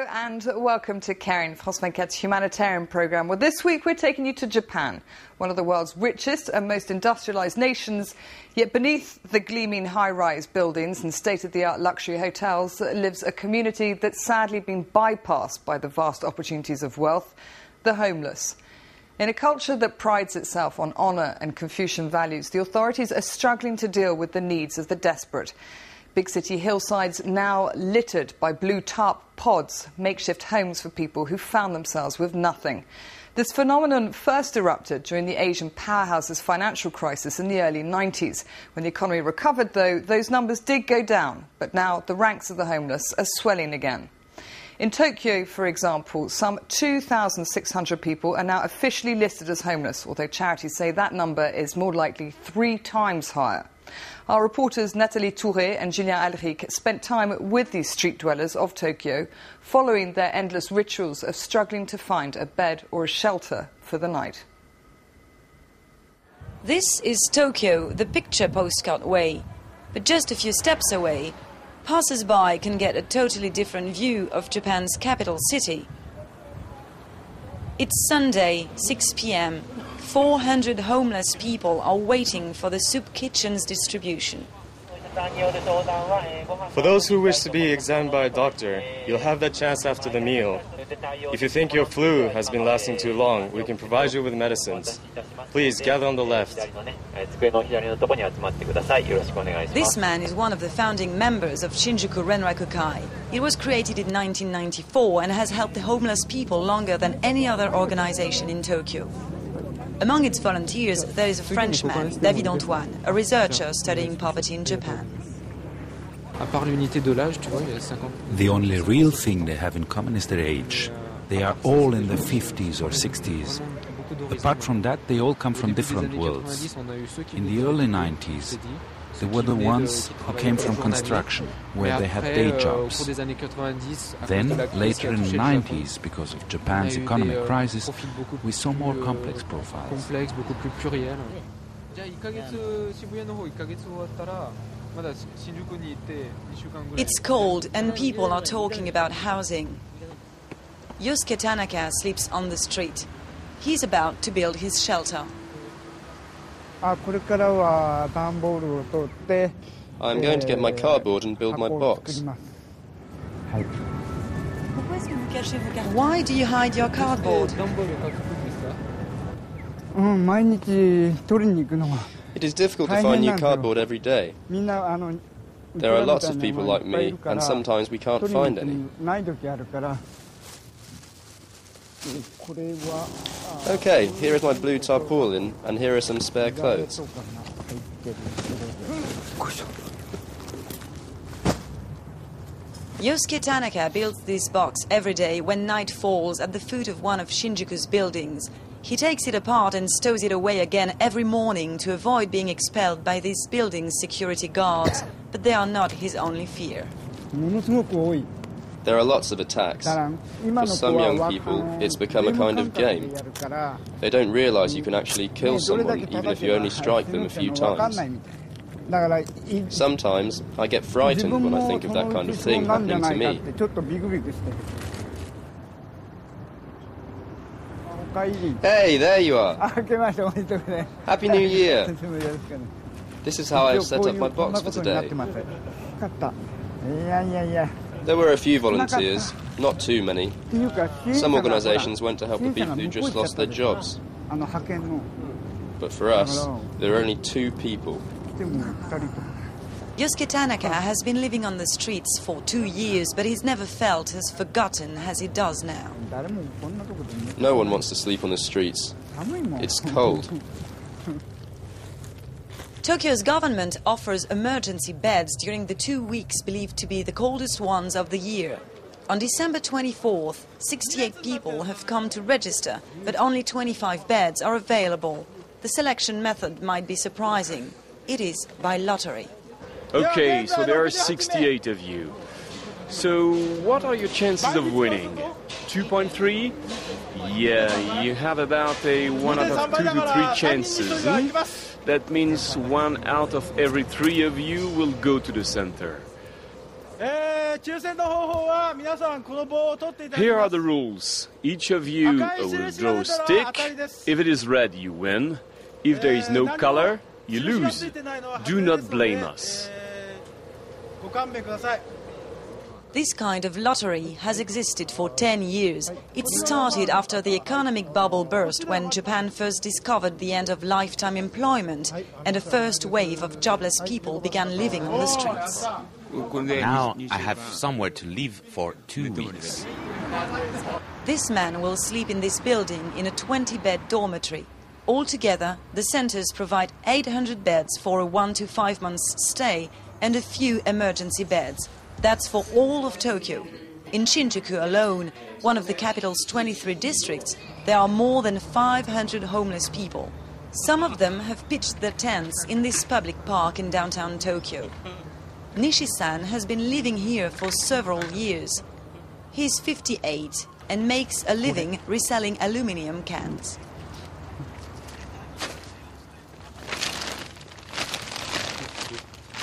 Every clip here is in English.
Hello and welcome to Caring, France 24's humanitarian programme. Well, this week we're taking you to Japan, one of the world's richest and most industrialised nations. Yet beneath the gleaming high-rise buildings and state-of-the-art luxury hotels lives a community that's sadly been bypassed by the vast opportunities of wealth, the homeless. In a culture that prides itself on honour and Confucian values, the authorities are struggling to deal with the needs of the desperate. Big city hillsides now littered by blue tarp pods, makeshift homes for people who found themselves with nothing. This phenomenon first erupted during the Asian powerhouse's financial crisis in the early 90s. When the economy recovered, though, those numbers did go down. But now the ranks of the homeless are swelling again. In Tokyo, for example, some 2,600 people are now officially listed as homeless, although charities say that number is more likely 3 times higher. Our reporters Nathalie Touré and Julien Alric spent time with these street dwellers of Tokyo, following their endless rituals of struggling to find a bed or a shelter for the night. This is Tokyo, the picture postcard way. But just a few steps away, passers-by can get a totally different view of Japan's capital city. It's Sunday, 6 p.m. 400 homeless people are waiting for the soup kitchen's distribution. For those who wish to be examined by a doctor, you'll have that chance after the meal. If you think your flu has been lasting too long, we can provide you with medicines. Please gather on the left. This man is one of the founding members of Shinjuku Renrakukai. It was created in 1994 and has helped the homeless people longer than any other organization in Tokyo. Among its volunteers, there is a Frenchman, David Antoine, a researcher studying poverty in Japan. The only real thing they have in common is their age. They are all in their 50s or 60s. Apart from that, they all come from different worlds. In the early 90s, they were the ones who came from construction, where they had day jobs. Then, later in the 90s, because of Japan's economic crisis, we saw more complex profiles. It's cold and people are talking about housing. Yosuke Tanaka sleeps on the street. He's about to build his shelter. I'm going to get my cardboard and build my box. Why do you hide your cardboard? It is difficult to find new cardboard every day. There are lots of people like me, and sometimes we can't find any. Okay, here is my blue tarpaulin, and here are some spare clothes. Yosuke Tanaka builds this box every day when night falls at the foot of one of Shinjuku's buildings. He takes it apart and stows it away again every morning to avoid being expelled by this building's security guards. But they are not his only fear. There are lots of attacks. For some young people, it's become a kind of game. They don't realise you can actually kill someone even if you only strike them a few times. Sometimes I get frightened when I think of that kind of thing happening to me. Hey, there you are! Happy New Year! This is how I have set up my box for today. There were a few volunteers, not too many. Some organisations went to help the people who just lost their jobs. But for us, there are only 2 people. Yosuke Tanaka has been living on the streets for 2 years, but he's never felt as forgotten as he does now. No one wants to sleep on the streets. It's cold. Tokyo's government offers emergency beds during the 2 weeks believed to be the coldest ones of the year. On December 24th, 68 people have come to register, but only 25 beds are available. The selection method might be surprising. It is by lottery. Okay, so there are 68 of you. So what are your chances of winning? 2.3? Yeah, you have about a 1 out of 2 to 3 chances. That means 1 out of every 3 of you will go to the center. Here are the rules. Each of you will draw a stick. If it is red, you win. If there is no color, you lose. Do not blame us. This kind of lottery has existed for 10 years. It started after the economic bubble burst when Japan first discovered the end of lifetime employment and a first wave of jobless people began living on the streets. Now I have somewhere to live for 2 weeks. This man will sleep in this building in a 20-bed dormitory. Altogether, the centers provide 800 beds for a 1 to 5 months stay and a few emergency beds. That's for all of Tokyo. In Shinjuku alone, one of the capital's 23 districts, there are more than 500 homeless people. Some of them have pitched their tents in this public park in downtown Tokyo. Nishi-san has been living here for several years. He's 58 and makes a living reselling aluminum cans.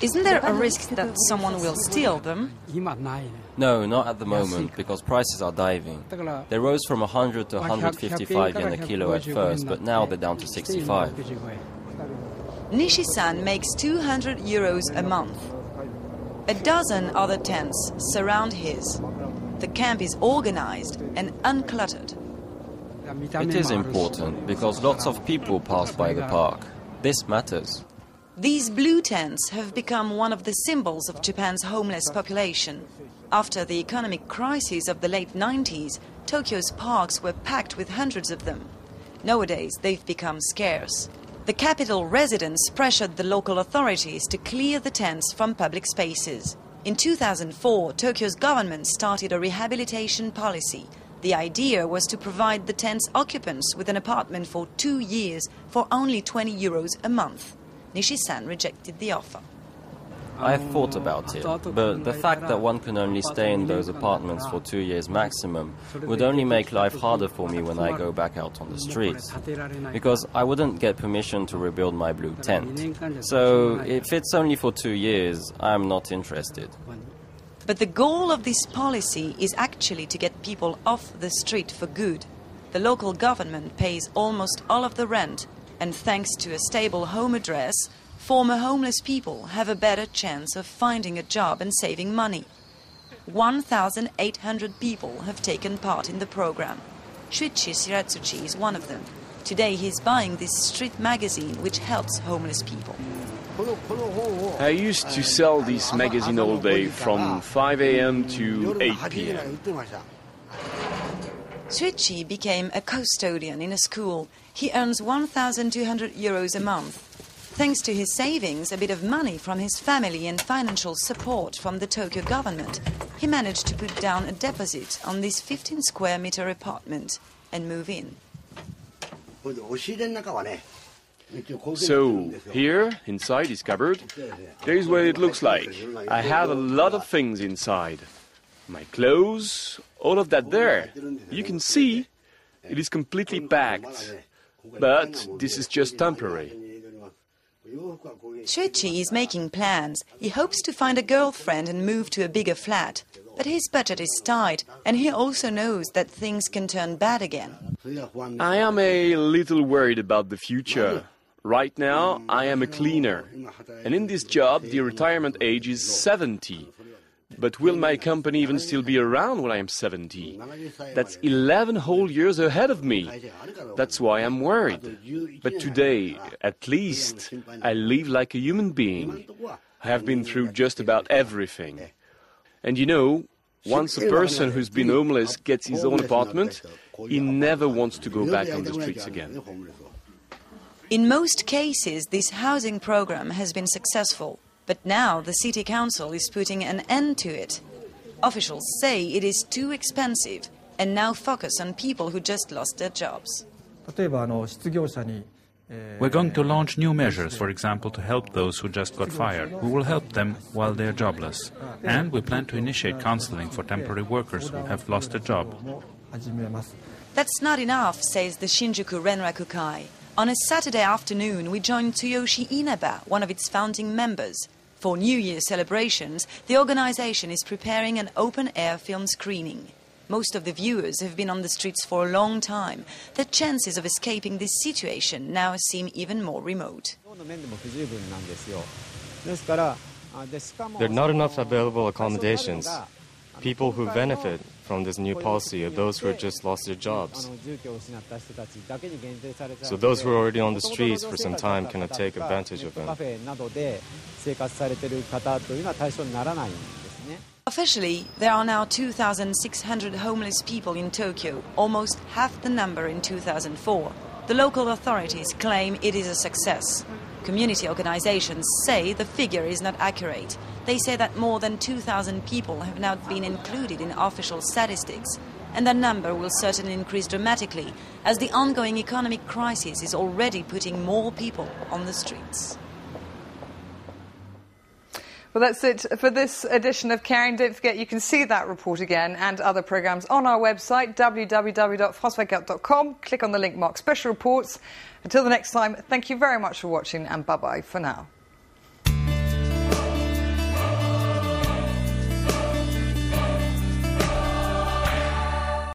Isn't there a risk that someone will steal them? No, not at the moment, because prices are diving. They rose from 100 to 155 yen a kilo at first, but now they're down to 65. Nishi-san makes 200 euros a month. A dozen other tents surround his. The camp is organized and uncluttered. It is important, because lots of people pass by the park. This matters. These blue tents have become one of the symbols of Japan's homeless population. After the economic crisis of the late 90s, Tokyo's parks were packed with hundreds of them. Nowadays, they've become scarce. The capital residents pressured the local authorities to clear the tents from public spaces. In 2004, Tokyo's government started a rehabilitation policy. The idea was to provide the tent's occupants with an apartment for 2 years for only 20 euros a month. Nishi-san rejected the offer. I thought about it, but the fact that one can only stay in those apartments for 2 years maximum would only make life harder for me when I go back out on the streets, because I wouldn't get permission to rebuild my blue tent. So if it's only for 2 years, I'm not interested. But the goal of this policy is actually to get people off the street for good. The local government pays almost all of the rent, and thanks to a stable home address, former homeless people have a better chance of finding a job and saving money. 1,800 people have taken part in the program. Shuichi Shiratsuchi is one of them. Today he's buying this street magazine which helps homeless people. I used to sell this magazine all day from 5 a.m. to 8 p.m. Shuichi became a custodian in a school. He earns 1,200 euros a month. Thanks to his savings, a bit of money from his family and financial support from the Tokyo government, he managed to put down a deposit on this 15 square meter apartment and move in. So, here, inside this cupboard, there is what it looks like. I have a lot of things inside. My clothes, all of that there. You can see, it is completely packed. But this is just temporary. Shuichi is making plans. He hopes to find a girlfriend and move to a bigger flat. But his budget is tight, and he also knows that things can turn bad again. I am a little worried about the future. Right now, I am a cleaner. And in this job, the retirement age is 70. But will my company even still be around when I am 70? That's 11 whole years ahead of me. That's why I'm worried. But today, at least, I live like a human being. I have been through just about everything. And you know, once a person who's been homeless gets his own apartment, he never wants to go back on the streets again. In most cases, this housing program has been successful. But now the city council is putting an end to it. Officials say it is too expensive and now focus on people who just lost their jobs. We're going to launch new measures, for example, to help those who just got fired. We will help them while they're jobless. And we plan to initiate counseling for temporary workers who have lost a job. That's not enough, says the Shinjuku Renrakukai. On a Saturday afternoon, we joined Tsuyoshi Inaba, one of its founding members. For New Year's celebrations, the organisation is preparing an open-air film screening. Most of the viewers have been on the streets for a long time. The chances of escaping this situation now seem even more remote. There are not enough available accommodations. People who benefit from this new policy are those who have just lost their jobs. So those who are already on the streets for some time cannot take advantage of them. Officially, there are now 2,600 homeless people in Tokyo, almost half the number in 2004. The local authorities claim it is a success. Community organizations say the figure is not accurate. They say that more than 2,000 people have now been included in official statistics, and that number will certainly increase dramatically as the ongoing economic crisis is already putting more people on the streets. Well, that's it for this edition of Caring. Don't forget you can see that report again and other programmes on our website, www.france24.com. Click on the link marked Special Reports. Until the next time, thank you very much for watching and bye-bye for now.